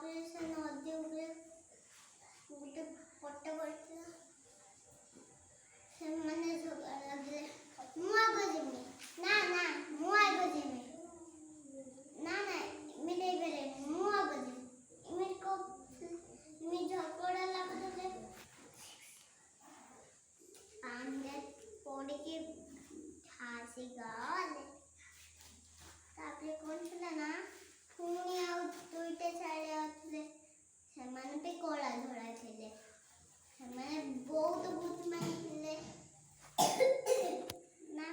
से नदी उगे गोटे पट्टा पड़ता से माने झगड़ा लगले मु आगो जिमी ना ना मु आगो जिमी ना ना इमे नहीं बेरे मु आगो जिमी इमे को इमे झगड़ा लगले आंदे पड़ी के हासी गले तापरे कोन छला ना पुणी आउ दुईटे छाड़े आउतले सेमाने पे कोला धोड़ा थिले सेमाने बहुत बुद्धिमान थिले ना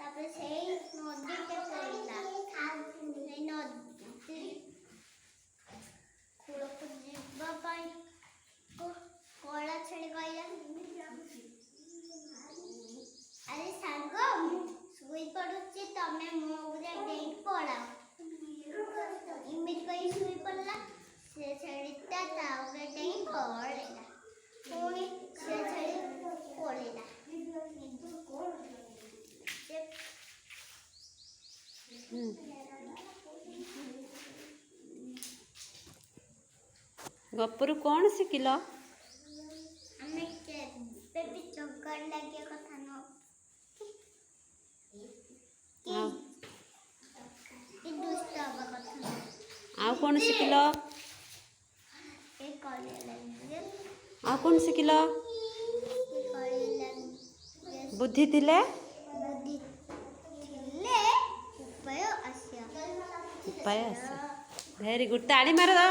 तापरे सेई नदी के पड़िला सेई नदी कूल को जीवा पाई कोला छाड़ी गइला अरे सांगो सुई पड़ुची तमे मो उरे डेट पड़ाओ इमेज कई सुई पड़ला से छड़ीता ता उरे डेट पड़ेला पुणी से छड़ी पड़ेला गप्परू कौन शिखिल हमें बेबी चक्कर लगे कथा न कि दुष्ट हवा कथा न आउ कौन शिखिल ए कले लगे आउ कौन शिखिल ए कले लगे बुद्धि थिले बुद्धि थिले उपाय आस्या उपाय आसे वेरी गुड ताली मार दो